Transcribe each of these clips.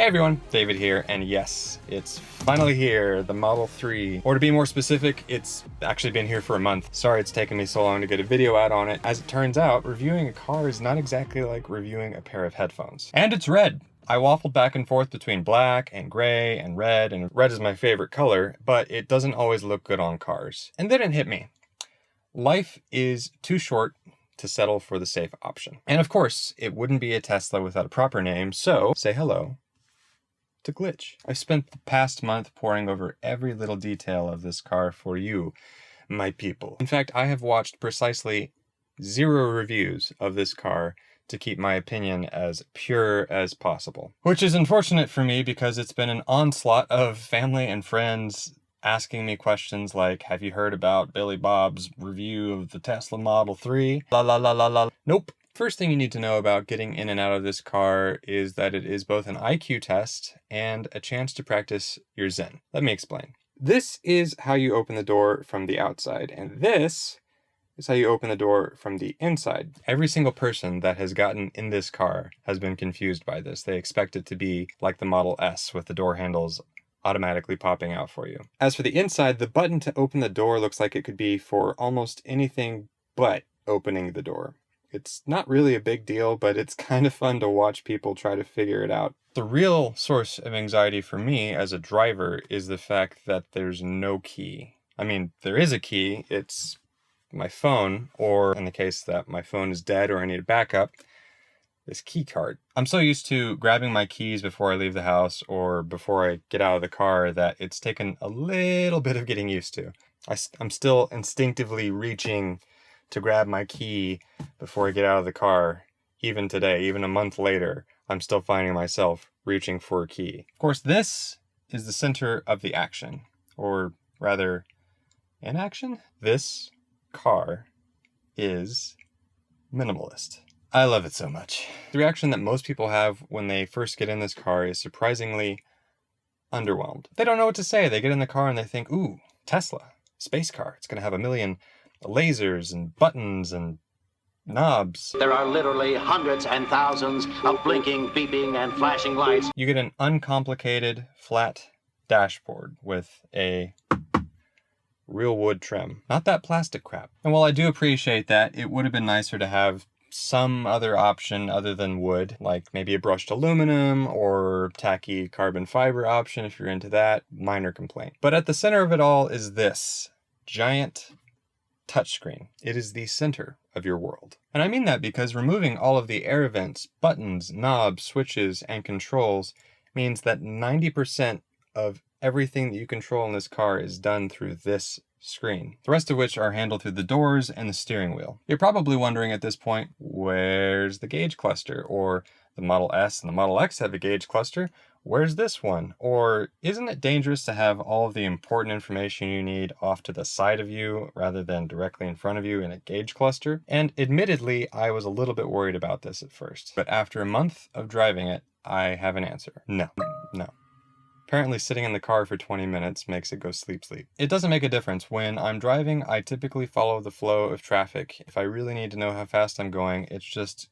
Hey everyone, David here, and yes, it's finally here, the Model 3. Or to be more specific, it's actually been here for a month. Sorry it's taken me so long to get a video out on it. As it turns out, reviewing a car is not exactly like reviewing a pair of headphones. And it's red! I waffled back and forth between black and gray and red is my favorite color, but it doesn't always look good on cars. And then it hit me. Life is too short to settle for the safe option. And of course, it wouldn't be a Tesla without a proper name, so say hello to Glitch. I've spent the past month poring over every little detail of this car for you, my people. In fact, I have watched precisely 0 reviews of this car to keep my opinion as pure as possible. Which is unfortunate for me because it's been an onslaught of family and friends asking me questions like, have you heard about Billy Bob's review of the Tesla Model 3? La la la la la. Nope. First thing you need to know about getting in and out of this car is that it is both an IQ test and a chance to practice your Zen. Let me explain. This is how you open the door from the outside, and this is how you open the door from the inside. Every single person that has gotten in this car has been confused by this. They expect it to be like the Model S with the door handles automatically popping out for you. As for the inside, the button to open the door looks like it could be for almost anything but opening the door. It's not really a big deal, but it's kind of fun to watch people try to figure it out. The real source of anxiety for me as a driver is the fact that there's no key. I mean, there is a key, it's my phone, or in the case that my phone is dead or I need a backup, this key card. I'm so used to grabbing my keys before I leave the house or before I get out of the car that it's taken a little bit of getting used to. I'm still instinctively reaching to grab my key before I get out of the car. Even today, even a month later, I'm still finding myself reaching for a key. Of course, this is the center of the action, or rather, inaction? This car is minimalist. I love it so much. The reaction that most people have when they first get in this car is surprisingly underwhelmed. They don't know what to say. They get in the car and they think, ooh, Tesla, space car. It's gonna have a million lasers and buttons and knobs. There are literally hundreds and thousands of blinking, beeping, and flashing lights. You get an uncomplicated, flat dashboard with a real wood trim. Not that plastic crap. And while I do appreciate that, it would have been nicer to have some other option other than wood, like maybe a brushed aluminum or tacky carbon fiber option if you're into that. Minor complaint. But at the center of it all is this giant touchscreen. It is the center of your world. And I mean that because removing all of the air vents, buttons, knobs, switches, and controls means that 90% of everything that you control in this car is done through this screen. The rest of which are handled through the doors and the steering wheel. You're probably wondering at this point, where's the gauge cluster? Or the Model S and the Model X have a gauge cluster. Where's this one? Or isn't it dangerous to have all of the important information you need off to the side of you rather than directly in front of you in a gauge cluster? And admittedly, I was a little bit worried about this at first. But after a month of driving it, I have an answer. No. Apparently sitting in the car for 20 minutes makes it go sleep. It doesn't make a difference. When I'm driving, I typically follow the flow of traffic. If I really need to know how fast I'm going, it's just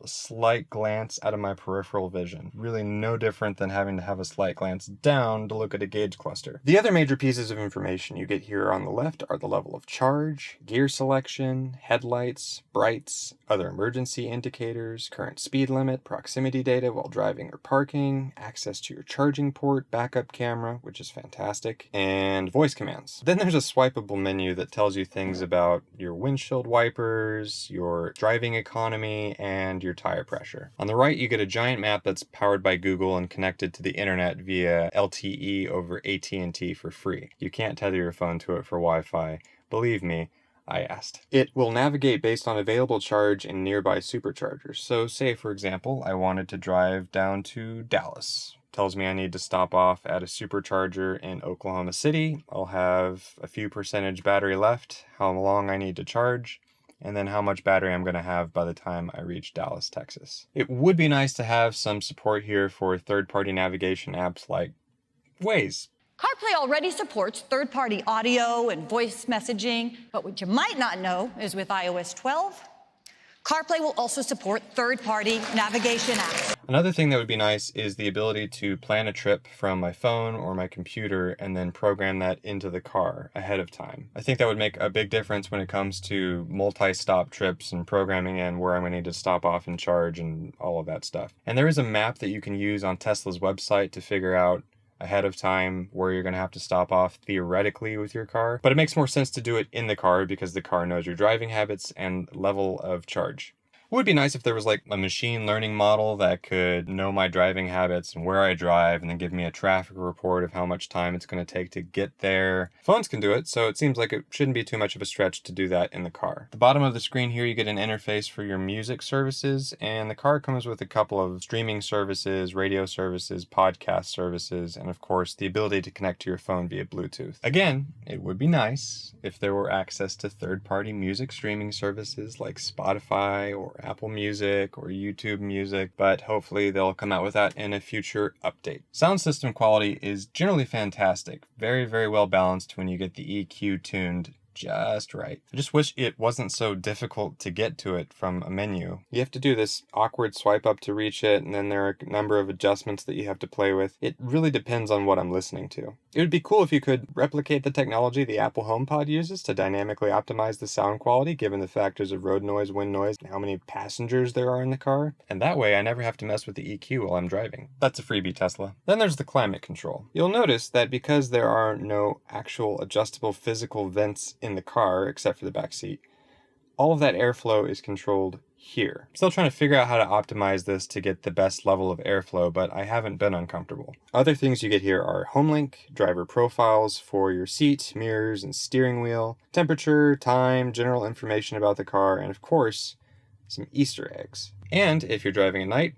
a slight glance out of my peripheral vision. Really no different than having to have a slight glance down to look at a gauge cluster. The other major pieces of information you get here on the left are the level of charge, gear selection, headlights, brights, other emergency indicators, current speed limit, proximity data while driving or parking, access to your charging port, backup camera, which is fantastic, and voice commands. Then there's a swipeable menu that tells you things about your windshield wipers, your driving economy, and your tire pressure. On the right, you get a giant map that's powered by Google and connected to the internet via LTE over AT&T for free. You can't tether your phone to it for Wi-Fi. Believe me, I asked. It will navigate based on available charge in nearby superchargers. So say, for example, I wanted to drive down to Dallas. Tells me I need to stop off at a supercharger in Oklahoma City. I'll have a few percentage battery left, how long I need to charge, and then how much battery I'm going to have by the time I reach Dallas, Texas. It would be nice to have some support here for third-party navigation apps like Waze. CarPlay already supports third-party audio and voice messaging, but what you might not know is with iOS 12, CarPlay will also support third-party navigation apps. Another thing that would be nice is the ability to plan a trip from my phone or my computer and then program that into the car ahead of time. I think that would make a big difference when it comes to multi-stop trips and programming in where I'm going to need to stop off and charge and all of that stuff. And there is a map that you can use on Tesla's website to figure out ahead of time where you're going to have to stop off theoretically with your car. But it makes more sense to do it in the car because the car knows your driving habits and level of charge. It would be nice if there was like a machine learning model that could know my driving habits and where I drive and then give me a traffic report of how much time it's going to take to get there. Phones can do it, so it seems like it shouldn't be too much of a stretch to do that in the car. At the bottom of the screen here, you get an interface for your music services, and the car comes with a couple of streaming services, radio services, podcast services, and of course the ability to connect to your phone via Bluetooth. Again, it would be nice if there were access to third-party music streaming services like Spotify or Apple Music or YouTube Music, but hopefully they'll come out with that in a future update. Sound system quality is generally fantastic. Very, very well balanced when you get the EQ tuned just right. I just wish it wasn't so difficult to get to it from a menu. You have to do this awkward swipe up to reach it, and then there are a number of adjustments that you have to play with. It really depends on what I'm listening to. It would be cool if you could replicate the technology the Apple HomePod uses to dynamically optimize the sound quality given the factors of road noise, wind noise, and how many passengers there are in the car. And that way I never have to mess with the EQ while I'm driving. That's a freebie, Tesla. Then there's the climate control. You'll notice that because there are no actual adjustable physical vents in the car except for the back seat, all of that airflow is controlled here. I'm still trying to figure out how to optimize this to get the best level of airflow, but I haven't been uncomfortable. Other things you get here are HomeLink, driver profiles for your seat, mirrors, and steering wheel, temperature, time, general information about the car, and of course, some Easter eggs. And if you're driving at night,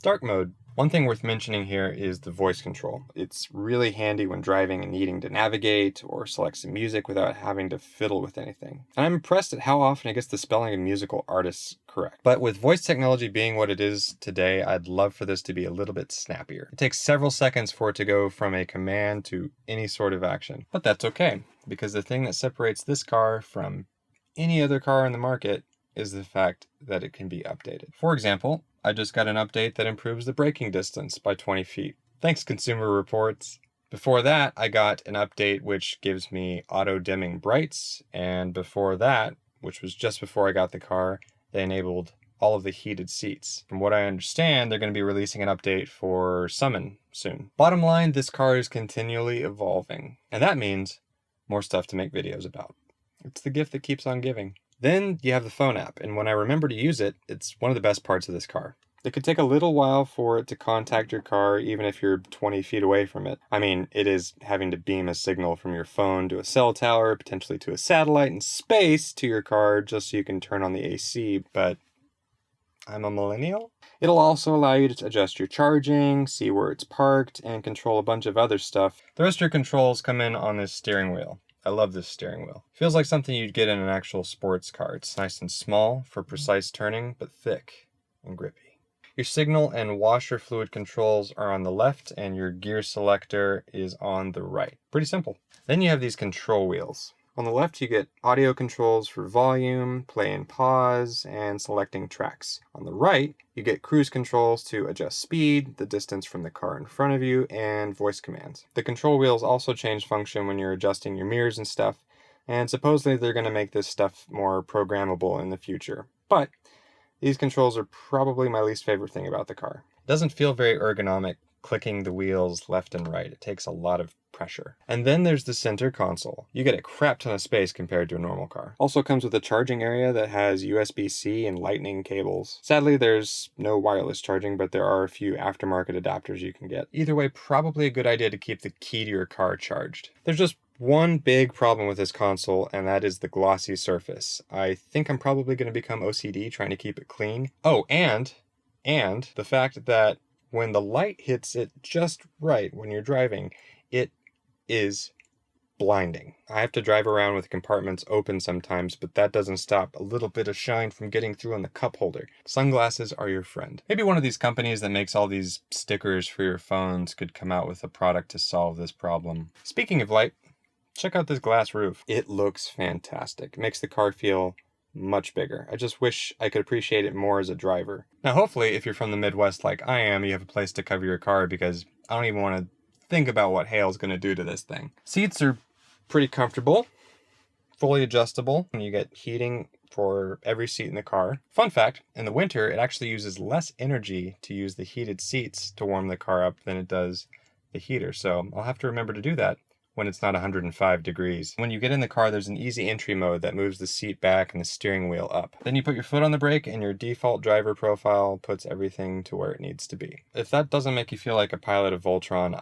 dark mode. One thing worth mentioning here is the voice control. It's really handy when driving and needing to navigate or select some music without having to fiddle with anything. And I'm impressed at how often it gets the spelling of musical artists correct. But with voice technology being what it is today, I'd love for this to be a little bit snappier. It takes several seconds for it to go from a command to any sort of action. But that's okay, because the thing that separates this car from any other car in the market is the fact that it can be updated. For example, I just got an update that improves the braking distance by 20 feet. Thanks, Consumer Reports. Before that, I got an update which gives me auto-dimming brights, and before that, which was just before I got the car, they enabled all of the heated seats. From what I understand, they're going to be releasing an update for Summon soon. Bottom line, this car is continually evolving, and that means more stuff to make videos about. It's the gift that keeps on giving. Then you have the phone app, and when I remember to use it, it's one of the best parts of this car. It could take a little while for it to contact your car, even if you're 20 feet away from it. I mean, it is having to beam a signal from your phone to a cell tower, potentially to a satellite in space to your car, just so you can turn on the AC, but I'm a millennial? It'll also allow you to adjust your charging, see where it's parked, and control a bunch of other stuff. The rest of your controls come in on this steering wheel. I love this steering wheel. Feels like something you'd get in an actual sports car. It's nice and small for precise turning, but thick and grippy. Your signal and washer fluid controls are on the left, and your gear selector is on the right. Pretty simple. Then you have these control wheels. On the left, you get audio controls for volume, play and pause, and selecting tracks. On the right, you get cruise controls to adjust speed, the distance from the car in front of you, and voice commands. The control wheels also change function when you're adjusting your mirrors and stuff, and supposedly they're going to make this stuff more programmable in the future. But these controls are probably my least favorite thing about the car. It doesn't feel very ergonomic clicking the wheels left and right. It takes a lot of pressure. And then there's the center console. You get a crap ton of space compared to a normal car. Also comes with a charging area that has USB-C and lightning cables. Sadly, there's no wireless charging, but there are a few aftermarket adapters you can get. Either way, probably a good idea to keep the key to your car charged. There's just one big problem with this console, and that is the glossy surface. I think I'm probably going to become OCD trying to keep it clean. Oh, and the fact that when the light hits it just right when you're driving, it is blinding. I have to drive around with compartments open sometimes, but that doesn't stop a little bit of shine from getting through on the cup holder. Sunglasses are your friend. Maybe one of these companies that makes all these stickers for your phones could come out with a product to solve this problem. Speaking of light, check out this glass roof. It looks fantastic. It makes the car feel much bigger. I just wish I could appreciate it more as a driver. Now, hopefully, if you're from the Midwest like I am, you have a place to cover your car, because I don't even want to think about what hail's going to do to this thing. Seats are pretty comfortable, fully adjustable, and you get heating for every seat in the car. Fun fact, in the winter, it actually uses less energy to use the heated seats to warm the car up than it does the heater, so I'll have to remember to do that when it's not 105 degrees. When you get in the car, there's an easy entry mode that moves the seat back and the steering wheel up. Then you put your foot on the brake and your default driver profile puts everything to where it needs to be. If that doesn't make you feel like a pilot of Voltron,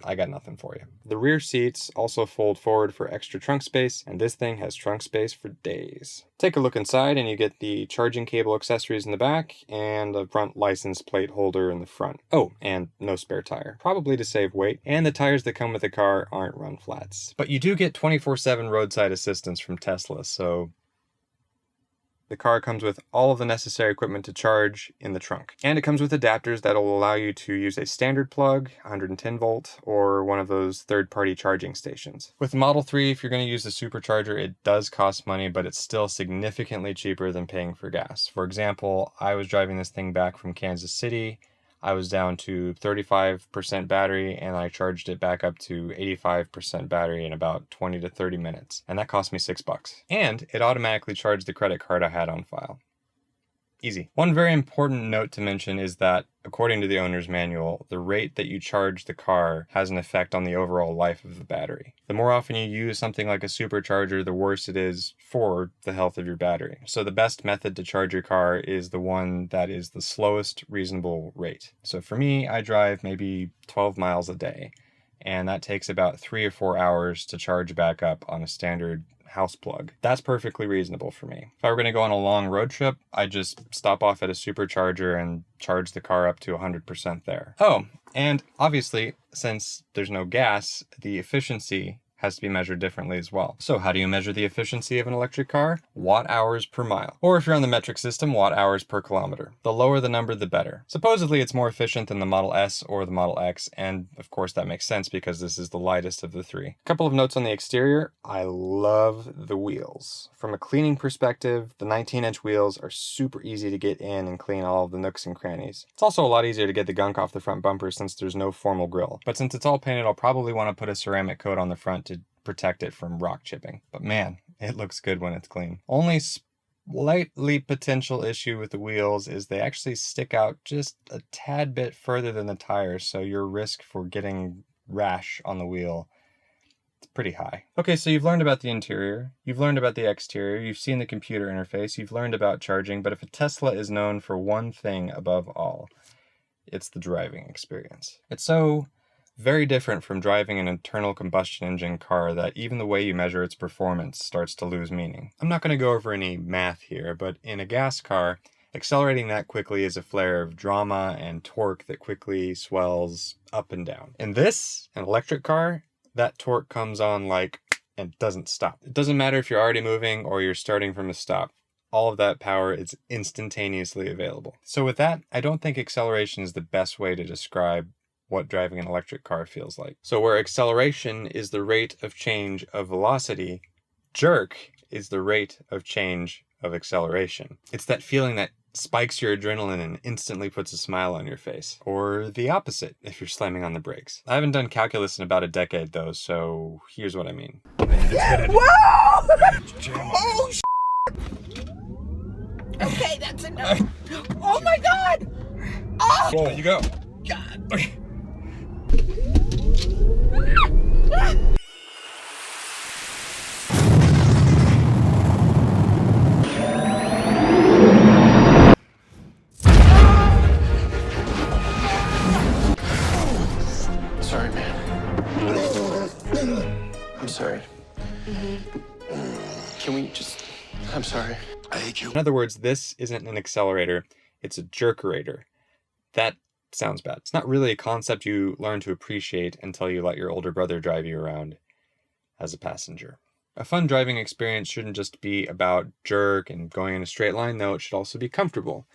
I got nothing for you. The rear seats also fold forward for extra trunk space, and this thing has trunk space for days. Take a look inside and you get the charging cable accessories in the back and a front license plate holder in the front. Oh, and no spare tire, probably to save weight, and the tires that come with the car aren't run flats. But you do get 24/7 roadside assistance from Tesla, so the car comes with all of the necessary equipment to charge in the trunk. And it comes with adapters that'll allow you to use a standard plug, 110 volt, or one of those third-party charging stations. With the Model 3, if you're going to use the supercharger, it does cost money, but it's still significantly cheaper than paying for gas. For example, I was driving this thing back from Kansas City. I was down to 35% battery, and I charged it back up to 85% battery in about 20 to 30 minutes. And that cost me $6. And it automatically charged the credit card I had on file. Easy. One very important note to mention is that, according to the owner's manual, the rate that you charge the car has an effect on the overall life of the battery. The more often you use something like a supercharger, the worse it is for the health of your battery. So the best method to charge your car is the one that is the slowest reasonable rate. So for me, I drive maybe 12 miles a day, and that takes about 3 or 4 hours to charge back up on a standard house plug. That's perfectly reasonable for me. If I were going to go on a long road trip, I'd just stop off at a supercharger and charge the car up to 100% there. Oh, and obviously, since there's no gas, the efficiency has to be measured differently as well. So how do you measure the efficiency of an electric car? Watt hours per mile. Or if you're on the metric system, watt hours per kilometer. The lower the number, the better. Supposedly it's more efficient than the Model S or the Model X, and of course that makes sense because this is the lightest of the three. A couple of notes on the exterior. I love the wheels. From a cleaning perspective, the 19-inch wheels are super easy to get in and clean all of the nooks and crannies. It's also a lot easier to get the gunk off the front bumper since there's no formal grille. But since it's all painted, I'll probably want to put a ceramic coat on the front to protect it from rock chipping. But man, it looks good when it's clean. Only slightly potential issue with the wheels is they actually stick out just a tad bit further than the tires, so your risk for getting rash on the wheel is pretty high. Okay, so you've learned about the interior, you've learned about the exterior, you've seen the computer interface, you've learned about charging, but if a Tesla is known for one thing above all, it's the driving experience. It's so very different from driving an internal combustion engine car that even the way you measure its performance starts to lose meaning. I'm not going to go over any math here, but in a gas car, accelerating that quickly is a flare of drama and torque that quickly swells up and down. In this, an electric car, that torque comes on like and doesn't stop. It doesn't matter if you're already moving or you're starting from a stop. All of that power is instantaneously available. So with that, I don't think acceleration is the best way to describe what driving an electric car feels like. So where acceleration is the rate of change of velocity, jerk is the rate of change of acceleration. It's that feeling that spikes your adrenaline and instantly puts a smile on your face. Or the opposite if you're slamming on the brakes. I haven't done calculus in about a decade though, so here's what I mean. Whoa! Oh, okay, that's enough. Oh my God! Oh! There you go. God. Okay. Sorry, man. I'm sorry. Can we just... I'm sorry. I hate you. In other words, this isn't an accelerator, it's a jerkerator. That sounds bad. It's not really a concept you learn to appreciate until you let your older brother drive you around as a passenger. A fun driving experience shouldn't just be about jerk and going in a straight line, though it should also be comfortable.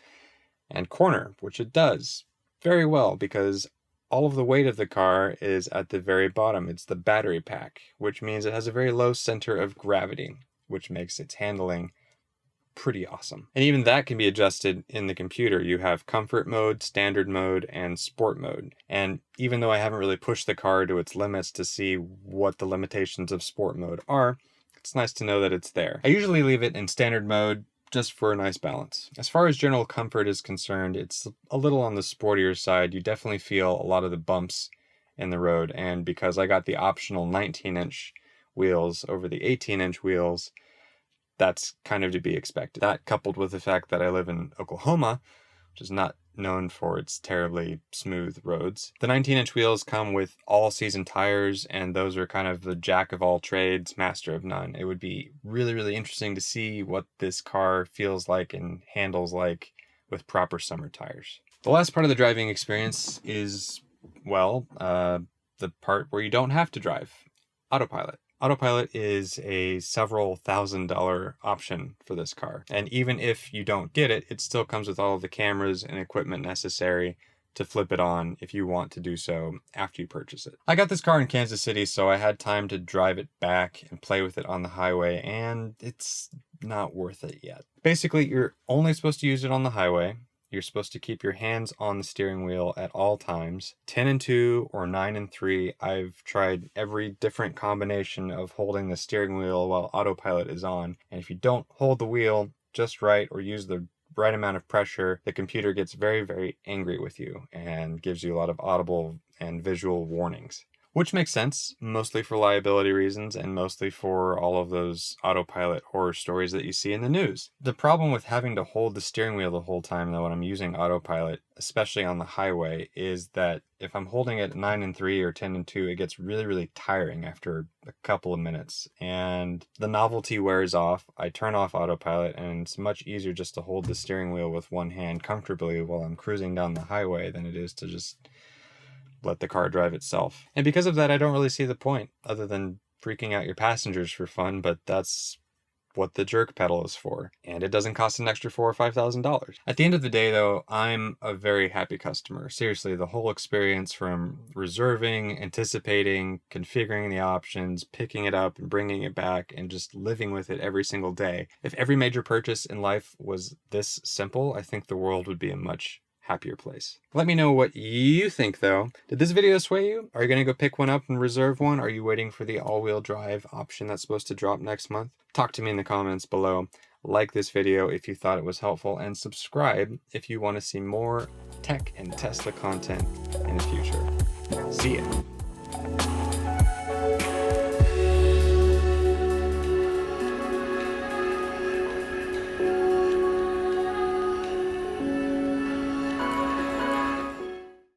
And corner, which it does very well because all of the weight of the car is at the very bottom. It's the battery pack, which means it has a very low center of gravity, which makes its handling pretty awesome. And even that can be adjusted in the computer. You have comfort mode, standard mode, and sport mode. And even though I haven't really pushed the car to its limits to see what the limitations of sport mode are, it's nice to know that it's there. I usually leave it in standard mode just for a nice balance. As far as general comfort is concerned, it's a little on the sportier side. You definitely feel a lot of the bumps in the road, and because I got the optional 19-inch wheels over the 18-inch wheels, that's kind of to be expected. That, coupled with the fact that I live in Oklahoma, which is not known for its terribly smooth roads. The 19-inch wheels come with all-season tires, and those are kind of the jack of all trades, master of none. It would be really, really interesting to see what this car feels like and handles like with proper summer tires. The last part of the driving experience is, well, the part where you don't have to drive. Autopilot. Autopilot is a several $1,000 option for this car. And even if you don't get it, it still comes with all of the cameras and equipment necessary to flip it on if you want to do so after you purchase it. I got this car in Kansas City, so I had time to drive it back and play with it on the highway, and it's not worth it yet. Basically, you're only supposed to use it on the highway. You're supposed to keep your hands on the steering wheel at all times. 10 and 2 or 9 and 3. I've tried every different combination of holding the steering wheel while autopilot is on. And if you don't hold the wheel just right or use the right amount of pressure, the computer gets very, very angry with you and gives you a lot of audible and visual warnings. Which makes sense, mostly for liability reasons and mostly for all of those autopilot horror stories that you see in the news. The problem with having to hold the steering wheel the whole time, though, when I'm using autopilot, especially on the highway, is that if I'm holding it 9 and 3 or 10 and 2, it gets really, really tiring after a couple of minutes. And the novelty wears off. I turn off autopilot, and it's much easier just to hold the steering wheel with one hand comfortably while I'm cruising down the highway than it is to just let the car drive itself. And because of that, I don't really see the point other than freaking out your passengers for fun, but that's what the jerk pedal is for. And it doesn't cost an extra $4,000 or $5,000. At the end of the day, though, I'm a very happy customer. Seriously, the whole experience from reserving, anticipating, configuring the options, picking it up and bringing it back, and just living with it every single day. If every major purchase in life was this simple, I think the world would be a much happier place. Let me know what you think, though. Did this video sway you? Are you going to go pick one up and reserve one? Are you waiting for the all-wheel drive option that's supposed to drop next month? Talk to me in the comments below. Like this video if you thought it was helpful, and subscribe if you want to see more tech and Tesla content in the future. See ya.